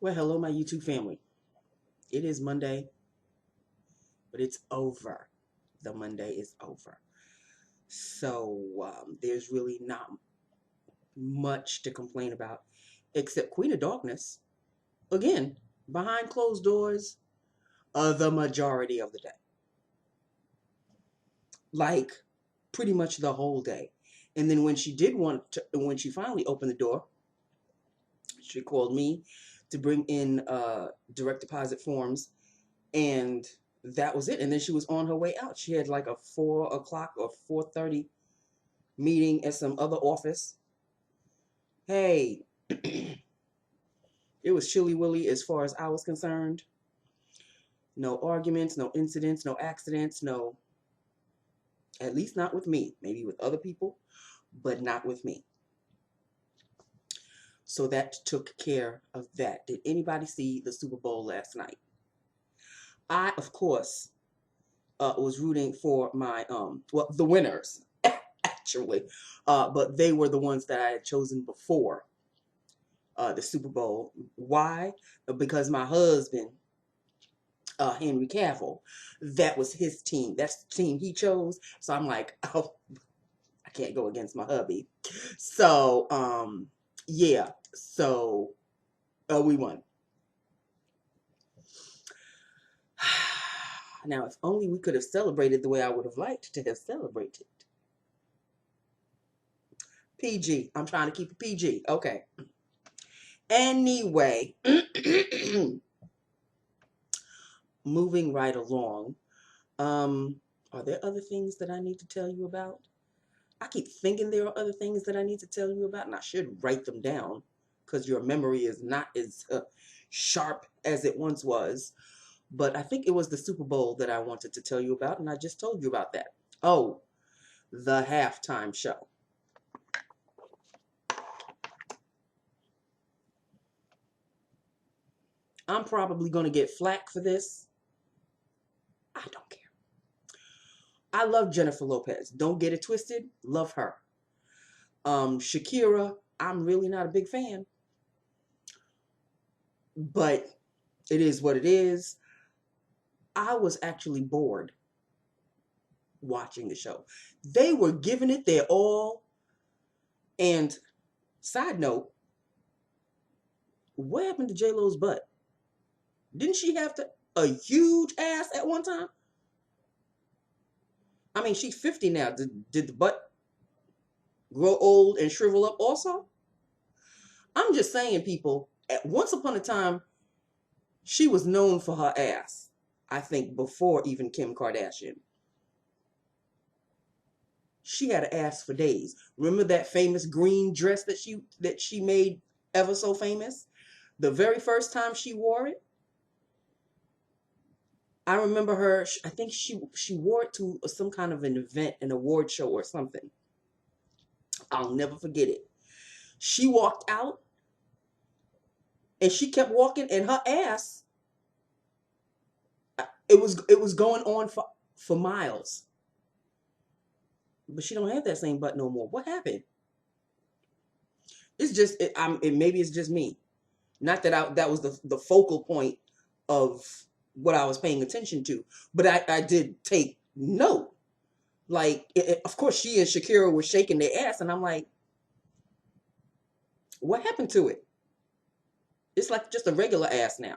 Well, hello, my YouTube family. It is Monday, but it's over. The Monday is over. So there's really not much to complain about except Queen of Darkness. Again, behind closed doors, the majority of the day. Like pretty much the whole day. And then when when she finally opened the door, she called me to bring in direct deposit forms, and that was it. And then she was on her way out. She had like a 4 o'clock or 4:30 meeting at some other office. Hey, it was chilly willy as far as I was concerned. No arguments, no incidents, no accidents, no, at least not with me. Maybe with other people, but not with me. So that took care of that. Did anybody see the Super Bowl last night? I, of course, was rooting for my the winners actually, but they were the ones that I had chosen before the Super Bowl. Why? Because my husband, Henry Cavill, that was his team. That's the team he chose. So I'm like, oh, I can't go against my hubby. So yeah, so we won. Now, if only we could have celebrated the way I would have liked to have celebrated. PG. I'm trying to keep it PG. Okay. Anyway, moving right along. Are there other things that I need to tell you about? I keep thinking there are other things that I need to tell you about, and I should write them down because your memory is not as sharp as it once was. But I think it was the Super Bowl that I wanted to tell you about, and I just told you about that. Oh, the halftime show. I'm probably going to get flack for this. I don't care. I love Jennifer Lopez. Don't get it twisted. Love her. Shakira, I'm really not a big fan. But it is what it is. I was actually bored watching the show. They were giving it their all. And side note, what happened to J-Lo's butt? Didn't she have a huge ass at one time? I mean, she's 50 now. Did the butt grow old and shrivel up also? I'm just saying, people, once upon a time, she was known for her ass. I think before even Kim Kardashian. She had an ass for days. Remember that famous green dress that she made ever so famous? The very first time she wore it, I remember her, I think she wore it to some kind of an event, an award show or something. I'll never forget it. She walked out and she kept walking, and her ass, it was going on for miles. But she don't have that same butt no more. What happened? It's just maybe it's just me. Not that that was the focal point of what I was paying attention to, but I did take note. Like, of course, she and Shakira were shaking their ass, and I'm like, what happened to it? It's like just a regular ass now.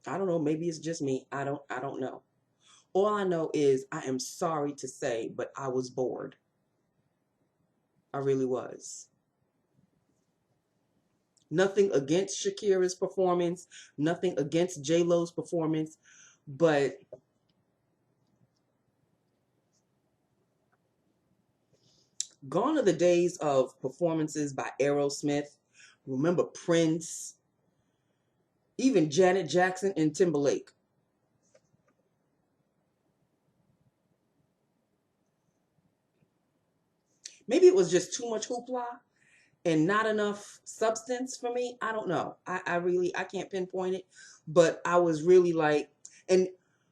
I don't know. Maybe it's just me. I don't know. All I know is I am sorry to say, but I was bored. I really was. Nothing against Shakira's performance, nothing against J-Lo's performance, but gone are the days of performances by Aerosmith. Remember Prince, even Janet Jackson and Timberlake. Maybe it was just too much hoopla and not enough substance for me. I don't know. I can't pinpoint it, but I was really like, and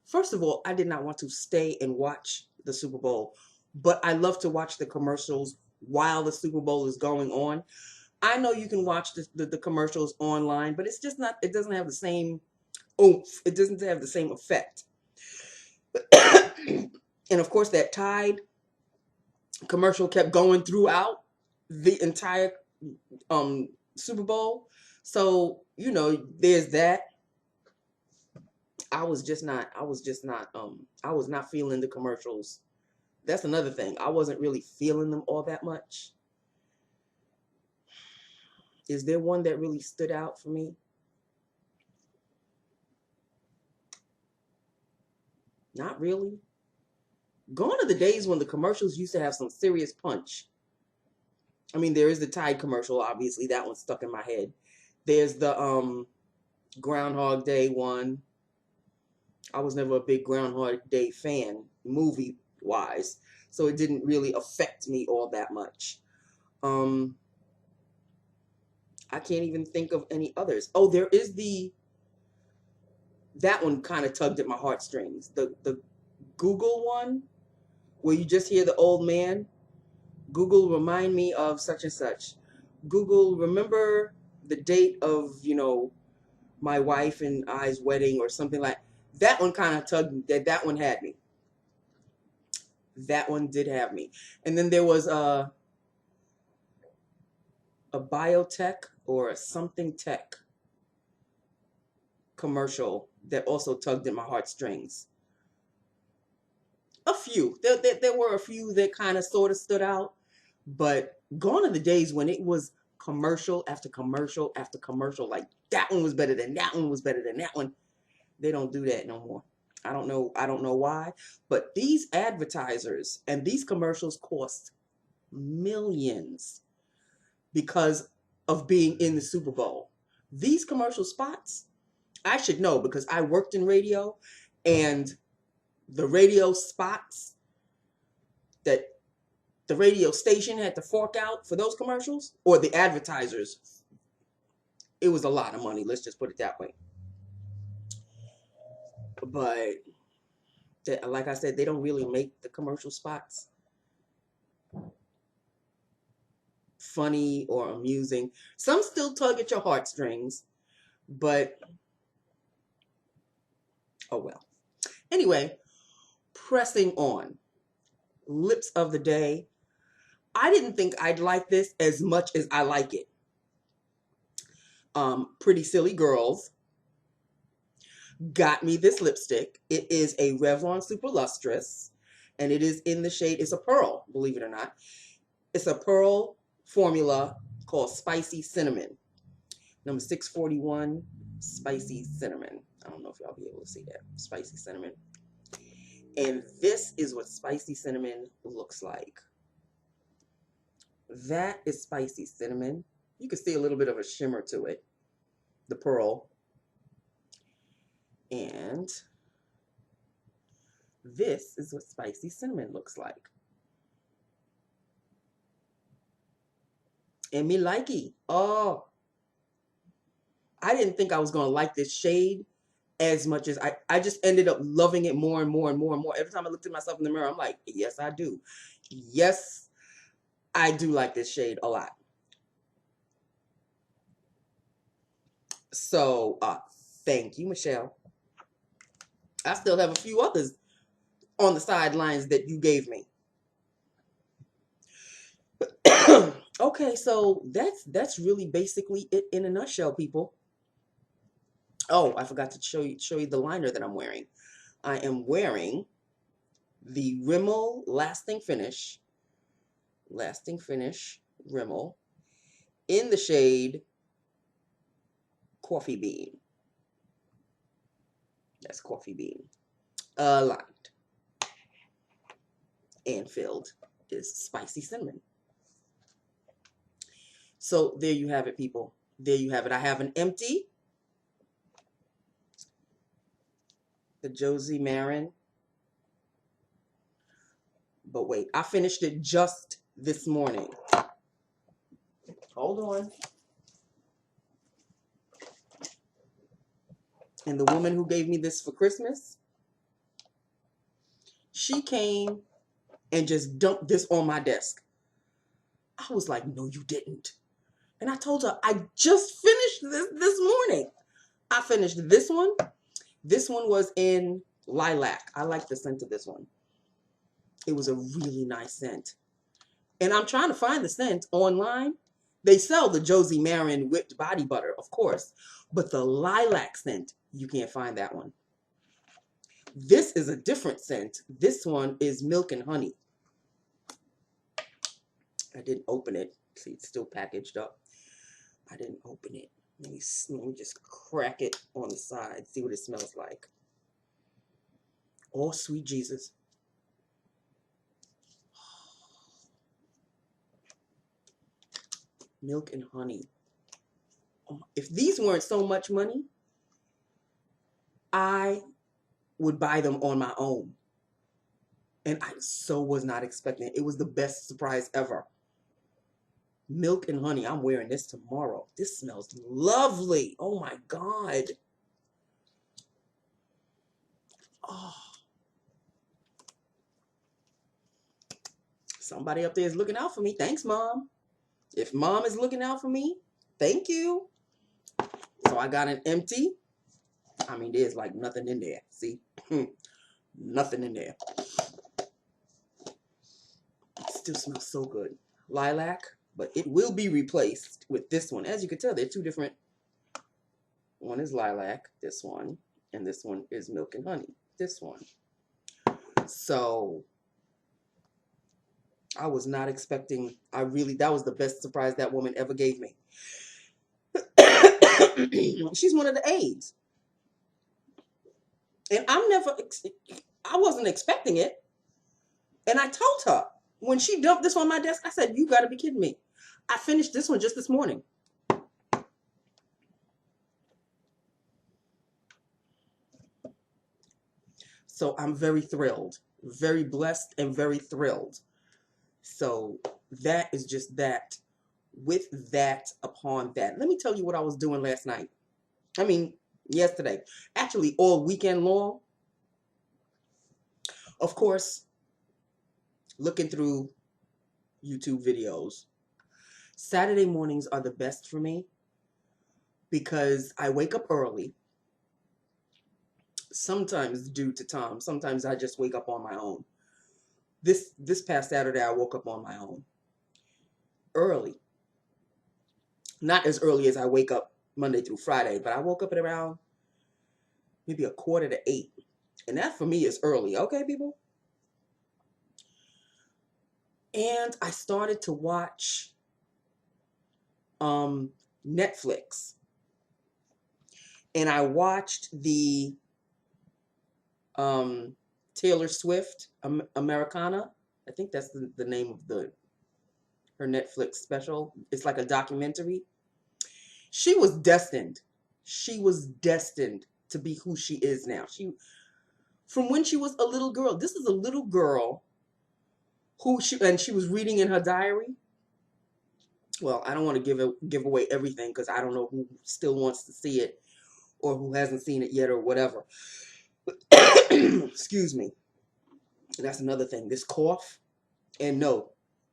first of all, I did not want to stay and watch the Super Bowl, but I love to watch the commercials while the Super Bowl is going on. I know you can watch the commercials online, but it's just not, it doesn't have the same oomph. It doesn't have the same effect. And of course, that Tide commercial kept going throughout the entire Super Bowl. So, you know, there's that. I was not feeling the commercials. That's another thing. I wasn't really feeling them all that much. Is there one that really stood out for me? Not really. Gone are the days when the commercials used to have some serious punch. I mean, there is the Tide commercial, obviously. That one's stuck in my head. There's the Groundhog Day one. I was never a big Groundhog Day fan, movie-wise. So it didn't really affect me all that much. I can't even think of any others. Oh, there is that one kind of tugged at my heartstrings. The Google one, where you just hear the old man. Google, remind me of such and such. Google, remember the date of, you know, my wife and I's wedding or something like that. One kind of tugged, that one had me. That one did have me. And then there was a biotech or a something tech commercial that also tugged at my heartstrings. A few. There were a few that kind of sort of stood out, but gone are the days when it was commercial after commercial after commercial. Like that one was better than that one was better than that one. They don't do that no more. I don't know why, but these advertisers and these commercials cost millions because of being in the Super Bowl. These commercial spots, I should know because I worked in radio, and the radio spots that the radio station had to fork out for those commercials, or the advertisers, it was a lot of money. Let's just put it that way. But like I said, they don't really make the commercial spots funny or amusing. Some still tug at your heartstrings, but oh well. Anyway, pressing on. Lips of the day. I didn't think I'd like this as much as I like it. Pretty Silly Girls got me this lipstick. It is a Revlon Super Lustrous, and it is in the shade, it's a pearl, believe it or not. It's a pearl formula called Spicy Cinnamon. Number 641, Spicy Cinnamon. I don't know if y'all be able to see that. Spicy Cinnamon. And this is what Spicy Cinnamon looks like. That is Spicy Cinnamon. You can see a little bit of a shimmer to it. The pearl. And this is what Spicy Cinnamon looks like. And me likey. Oh. I didn't think I was going to like this shade as much as I just ended up loving it more and more and more and more. Every time I looked at myself in the mirror, I'm like, yes, I do. Yes, I do like this shade a lot. So, thank you, Michelle. I still have a few others on the sidelines that you gave me. Okay, so that's really basically it in a nutshell, people. Oh, I forgot to show you the liner that I'm wearing. I am wearing the Rimmel Lasting Finish Rimmel in the shade Coffee Bean. That's Coffee Bean. Lined and filled is Spicy Cinnamon. So there you have it, people. There you have it. I have an empty, the Josie Marin. But wait, I finished it just this morning. Hold on. And the woman who gave me this for Christmas, she came and just dumped this on my desk. I was like, no, you didn't. And I told her, I just finished this morning. I finished this one. This one was in lilac. I like the scent of this one. It was a really nice scent. And I'm trying to find the scent online. They sell the Josie Marin whipped body butter, of course. But the lilac scent, you can't find that one. This is a different scent. This one is milk and honey. I didn't open it. See, it's still packaged up. I didn't open it. Let me just crack it on the side. See what it smells like. Oh, sweet Jesus. Milk and honey. If these weren't so much money, I would buy them on my own. And I so was not expecting it. It was the best surprise ever. Milk and honey. I'm wearing this tomorrow. This smells lovely. Oh my God. Oh. Somebody up there is looking out for me. Thanks, Mom. If Mom is looking out for me, thank you. So I got an empty. I mean, there's like nothing in there. See? Nothing in there. It still smells so good. Lilac, but it will be replaced with this one. As you can tell, they're two different. One is lilac, this one, and this one is milk and honey, this one. So I was not expecting, that was the best surprise that woman ever gave me. She's one of the aides. And I wasn't expecting it. And I told her, when she dumped this on my desk, I said, you gotta be kidding me. I finished this one just this morning. So I'm very thrilled, very blessed and very thrilled. So that is just that. With that upon that. Let me tell you what I was doing last night. I mean, yesterday. Actually, all weekend long. Of course, looking through YouTube videos. Saturday mornings are the best for me because I wake up early. Sometimes due to Tom. Sometimes I just wake up on my own. This past Saturday, I woke up on my own. Early. Not as early as I wake up Monday through Friday, but I woke up at around maybe 7:45. And that for me is early. Okay, people? And I started to watch Netflix. And I watched the Taylor Swift Americana. I think that's the name of her Netflix special. It's like a documentary. She was destined. She was destined to be who she is now. From when she was a little girl. This is a little girl and she was reading in her diary. Well, I don't want to give away everything because I don't know who still wants to see it or who hasn't seen it yet or whatever. Excuse me. And that's another thing. This cough. And no,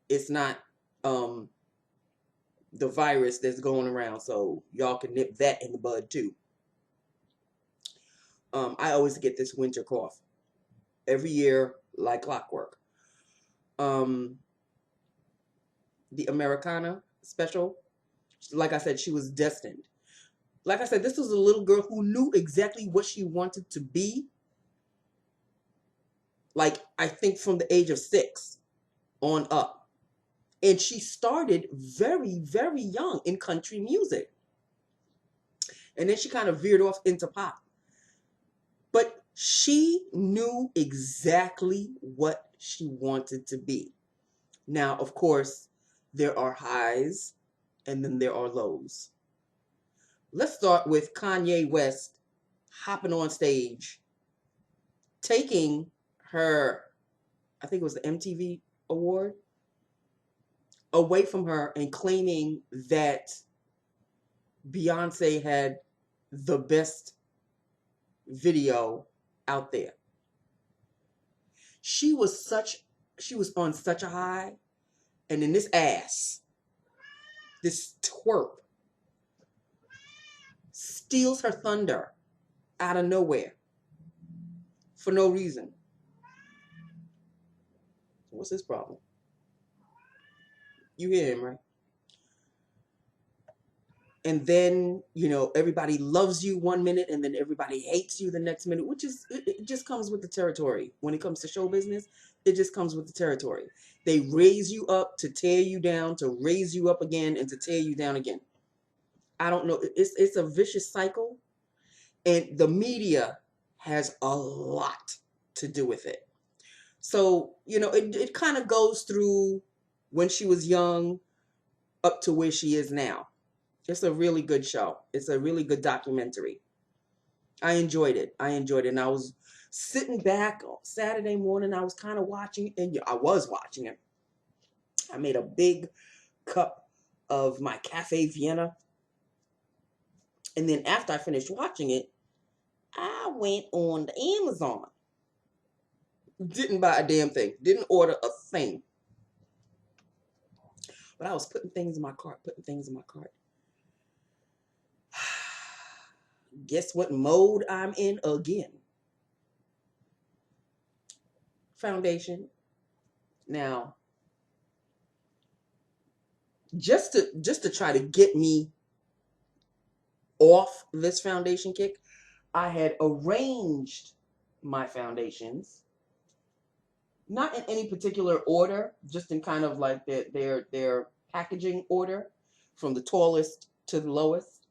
it's not the virus that's going around, so y'all can nip that in the bud too. I always get this winter cough every year like clockwork. The Americana special, like I said, she was destined. Like I said, this was a little girl who knew exactly what she wanted to be. Like, I think from the age of 6 on up. And she started very, very young in country music. And then she kind of veered off into pop. But she knew exactly what she wanted to be. Now, of course, there are highs and then there are lows. Let's start with Kanye West hopping on stage, taking her, I think it was the MTV award, away from her and claiming that Beyonce had the best video out there. She was on such a high And then this ass, this twerp, steals her thunder out of nowhere for no reason. What's his problem? You hear him, right? And then, you know, everybody loves you one minute and then everybody hates you the next minute, which is, it just comes with the territory. When it comes to show business, it just comes with the territory. They raise you up to tear you down, to raise you up again, and to tear you down again. I don't know. It's a vicious cycle. And the media has a lot to do with it. So, you know, it kind of goes through when she was young up to where she is now. It's a really good show. It's a really good documentary. I enjoyed it. And I was sitting back on Saturday morning. I was kind of watching, and I was watching it. I made a big cup of my Cafe Vienna. And then after I finished watching it, I went on to Amazon. Didn't buy a damn thing. Didn't order a thing. But I was putting things in my cart. Guess what mode I'm in again? Foundation. Now, just to try to get me off this foundation kick, I had arranged my foundations, not in any particular order, just in kind of like their packaging order, from the tallest to the lowest.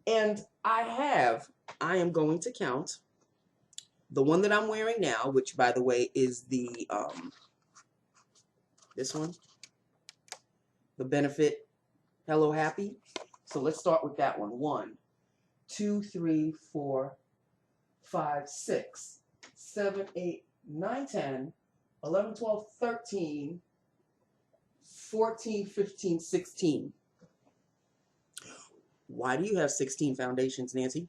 And I am going to count the one that I'm wearing now, which by the way is the this one, the Benefit Hello Happy. So let's start with that one. 1, 2, 3, 4, 5, 6, 7, 8, 9, 10, 11, 12, 13, 14, 15, 16. Why do you have 16 foundations, Nancy?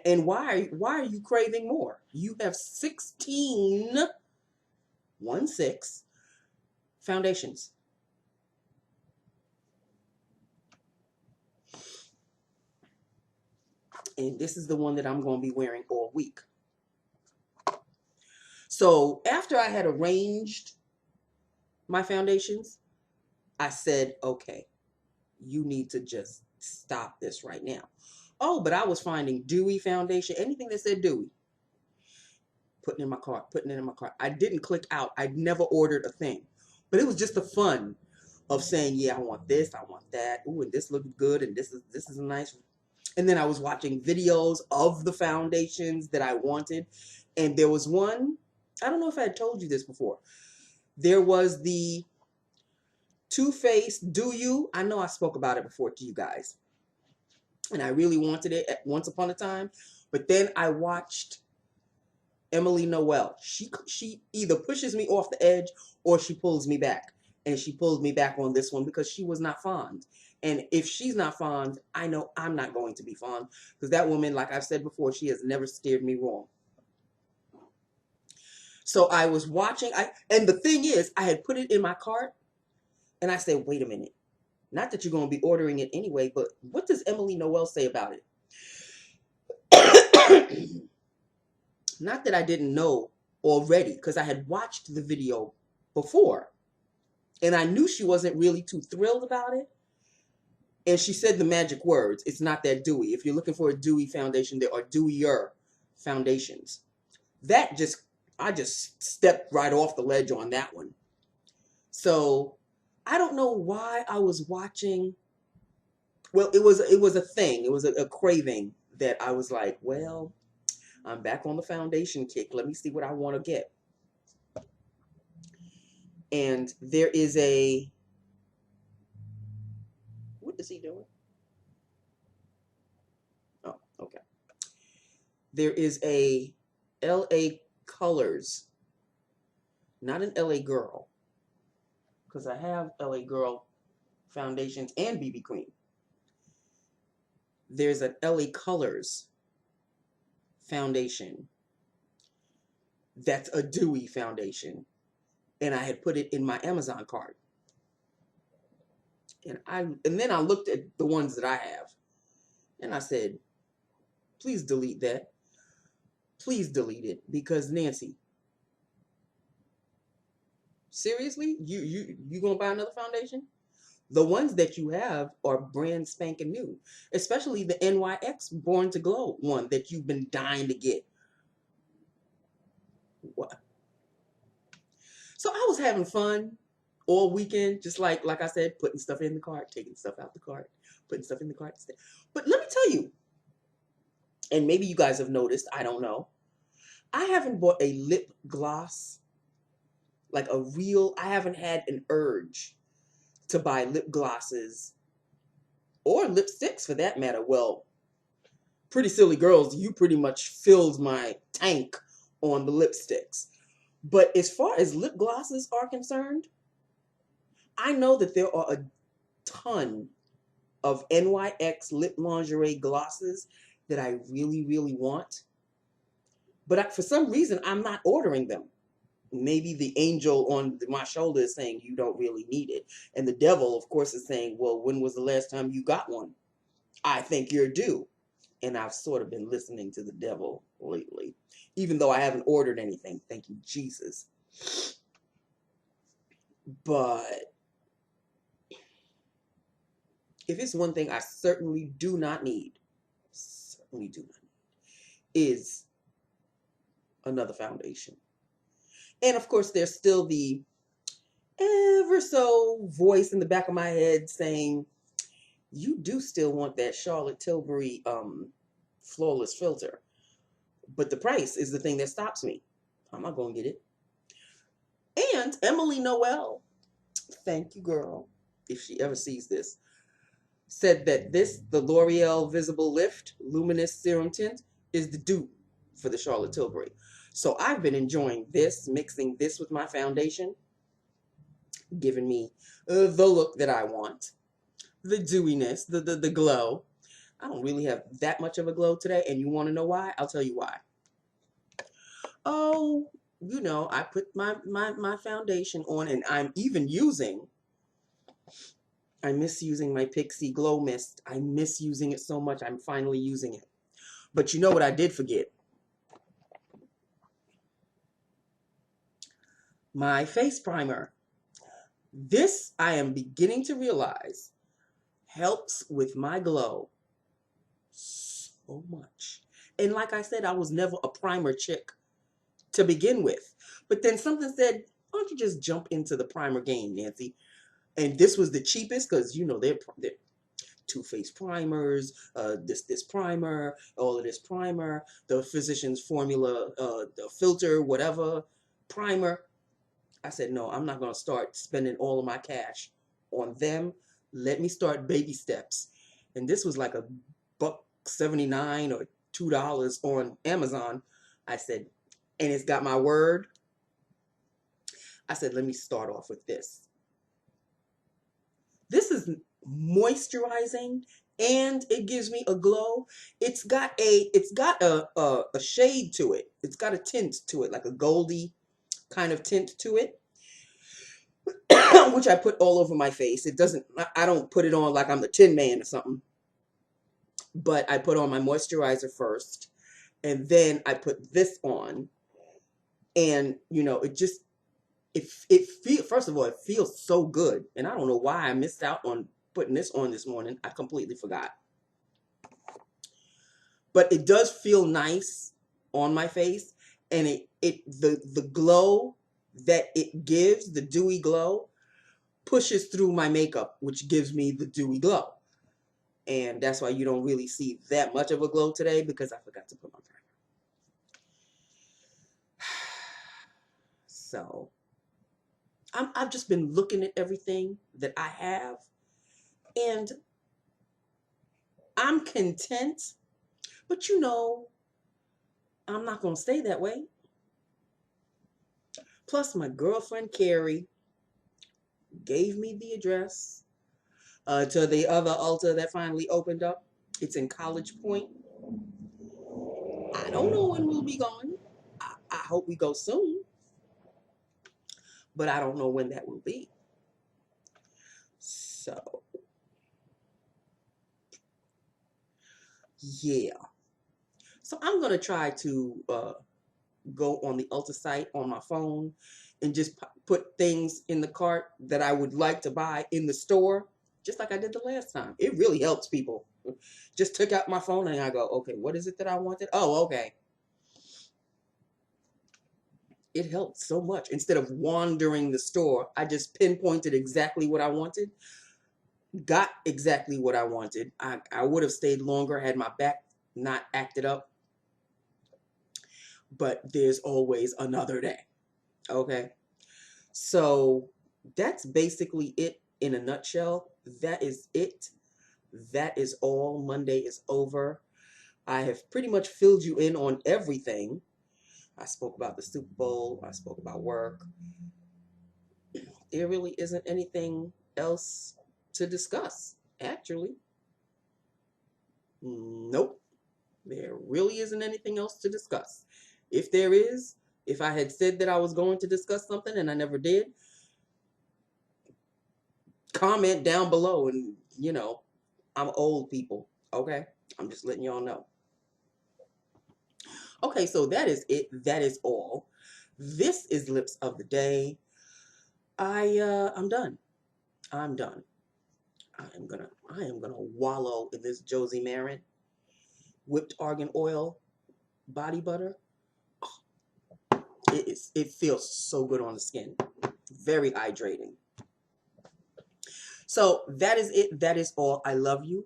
And why are you craving more? You have 16, 16 foundations. And this is the one that I'm going to be wearing all week. So after I had arranged my foundations, I said, okay, you need to just stop this right now. Oh, but I was finding dewy foundation, anything that said dewy, putting it in my cart. I didn't click out. I'd never ordered a thing. But it was just the fun of saying, yeah, I want this, I want that. Ooh, and this looks good, and this is nice. And then I was watching videos of the foundations that I wanted. And there was one, I don't know if I had told you this before. There was the Too Faced Do You. I know I spoke about it before to you guys. And I really wanted it at once upon a time. But then I watched Emily Noel. She either pushes me off the edge or she pulls me back. And she pulled me back on this one because she was not fond. And if she's not fond, I know I'm not going to be fond. Because that woman, like I've said before, she has never steered me wrong. So I was watching. And the thing is, I had put it in my cart. And I said, wait a minute. Not that you're going to be ordering it anyway, but what does Emily Noel say about it? Not that I didn't know already, because I had watched the video before. And I knew she wasn't really too thrilled about it. And she said the magic words. It's not that dewy. If you're looking for a dewy foundation, there are dewier foundations. I just stepped right off the ledge on that one. So I don't know why I was watching. Well, it was a thing. It was a craving that I was like, well, I'm back on the foundation kick. Let me see what I want to get. And there is a, what is he doing? Oh, okay. There is a LA Colors, not an LA Girl, because I have LA Girl foundations and BB cream. There's an LA Colors foundation that's a dewy foundation. and I had put it in my Amazon cart. And then I looked at the ones that I have, and I said, please delete that. Please delete it, because Nancy, seriously, you gonna buy another foundation? The ones that you have are brand spanking new, especially the NYX Born to Glow one that you've been dying to get. What? So I was having fun all weekend, just like I said, putting stuff in the cart, taking stuff out the cart, putting stuff in the cart. But let me tell you, and maybe you guys have noticed, I don't know, I haven't bought a lip gloss, like a real, I haven't had an urge to buy lip glosses or lipsticks for that matter. Well, Pretty Silly Girls, you pretty much filled my tank on the lipsticks. But as far as lip glosses are concerned, I know that there are a ton of NYX lip lingerie glosses that I really, really want. But for some reason, I'm not ordering them. Maybe the angel on my shoulder is saying you don't really need it. And the devil, of course, is saying, well, when was the last time you got one? I think you're due. And I've sort of been listening to the devil lately, even though I haven't ordered anything. Thank you, Jesus. But if it's one thing I certainly do not need, is another foundation. And of course, there's still the ever so voice in the back of my head saying, you do still want that Charlotte Tilbury flawless filter. But the price is the thing that stops me. I'm not going to get it. And Emily Noel, thank you, girl, if she ever sees this, said that the L'Oreal Visible Lift Luminous Serum Tint is the dupe for the Charlotte Tilbury. So I've been enjoying this, mixing this with my foundation, giving me the look that I want, the dewiness, the glow. I don't really have that much of a glow today, and you want to know why? I'll tell you why. Oh, you know, I put my foundation on, and I'm even using, I miss using my Pixi Glow Mist. I miss using it so much. I'm finally using it. But you know what I did forget? My face primer. This, I am beginning to realize, helps with my glow so much. And like I said, I was never a primer chick to begin with. But then something said, why don't you just jump into the primer game, Nancy? And this was the cheapest because, you know, they're Too Faced primers, this primer, all of this primer, the Physicians Formula, the filter, whatever, primer. I said, no, I'm not going to start spending all of my cash on them. Let me start baby steps. And this was like $1.79 or $2 on Amazon. I said, and it's got my word. I said, let me start off with this. This is moisturizing and it gives me a glow. It's got a shade to it. It's got a tint to it, like a goldy kind of tint to it, which I put all over my face. It doesn't, I don't put it on like I'm the Tin Man or something, but I put on my moisturizer first, and then I put this on, and you know, first of all, it feels so good, and I don't know why I missed out on putting this on this morning. I completely forgot. But it does feel nice on my face, and the glow that it gives, the dewy glow, pushes through my makeup, which gives me the dewy glow. And that's why you don't really see that much of a glow today, because I forgot to put my primer. So I've just been looking at everything that I have, and I'm content. But you know, I'm not going to stay that way. Plus, my girlfriend Carrie gave me the address to the other Ulta that finally opened up. It's in College Point. I don't know when we'll be going. I hope we go soon. but I don't know when that will be. So, yeah. So I'm going to try to go on the Ulta site on my phone and just put things in the cart that I would like to buy in the store, just like I did the last time. It really helps people. Just took out my phone and I go, okay, what is it that I wanted? Oh, okay. It helped so much. Instead of wandering the store, I just pinpointed exactly what I wanted, got exactly what I wanted. I would have stayed longer had my back not acted up, but there's always another day. Okay. So that's basically it in a nutshell. That is it. That is all. Monday is over. I have pretty much filled you in on everything. I spoke about the Super Bowl. I spoke about work. There really isn't anything else to discuss, actually. Nope. There really isn't anything else to discuss. If there is, if I had said that I was going to discuss something and I never did, comment down below and, I'm old, people. Okay? I'm just letting y'all know. Okay, so that is it. That is all. This is Lips of the Day. I'm done. I'm done. I am gonna wallow in this Josie Marin whipped argan oil body butter. It feels so good on the skin. Very hydrating. So that is it. That is all. I love you.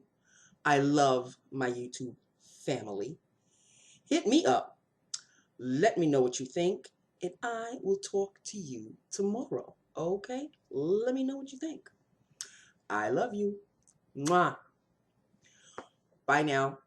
I love my YouTube family. Hit me up. Let me know what you think. And I will talk to you tomorrow. Okay? Let me know what you think. I love you. Mwah. Bye now.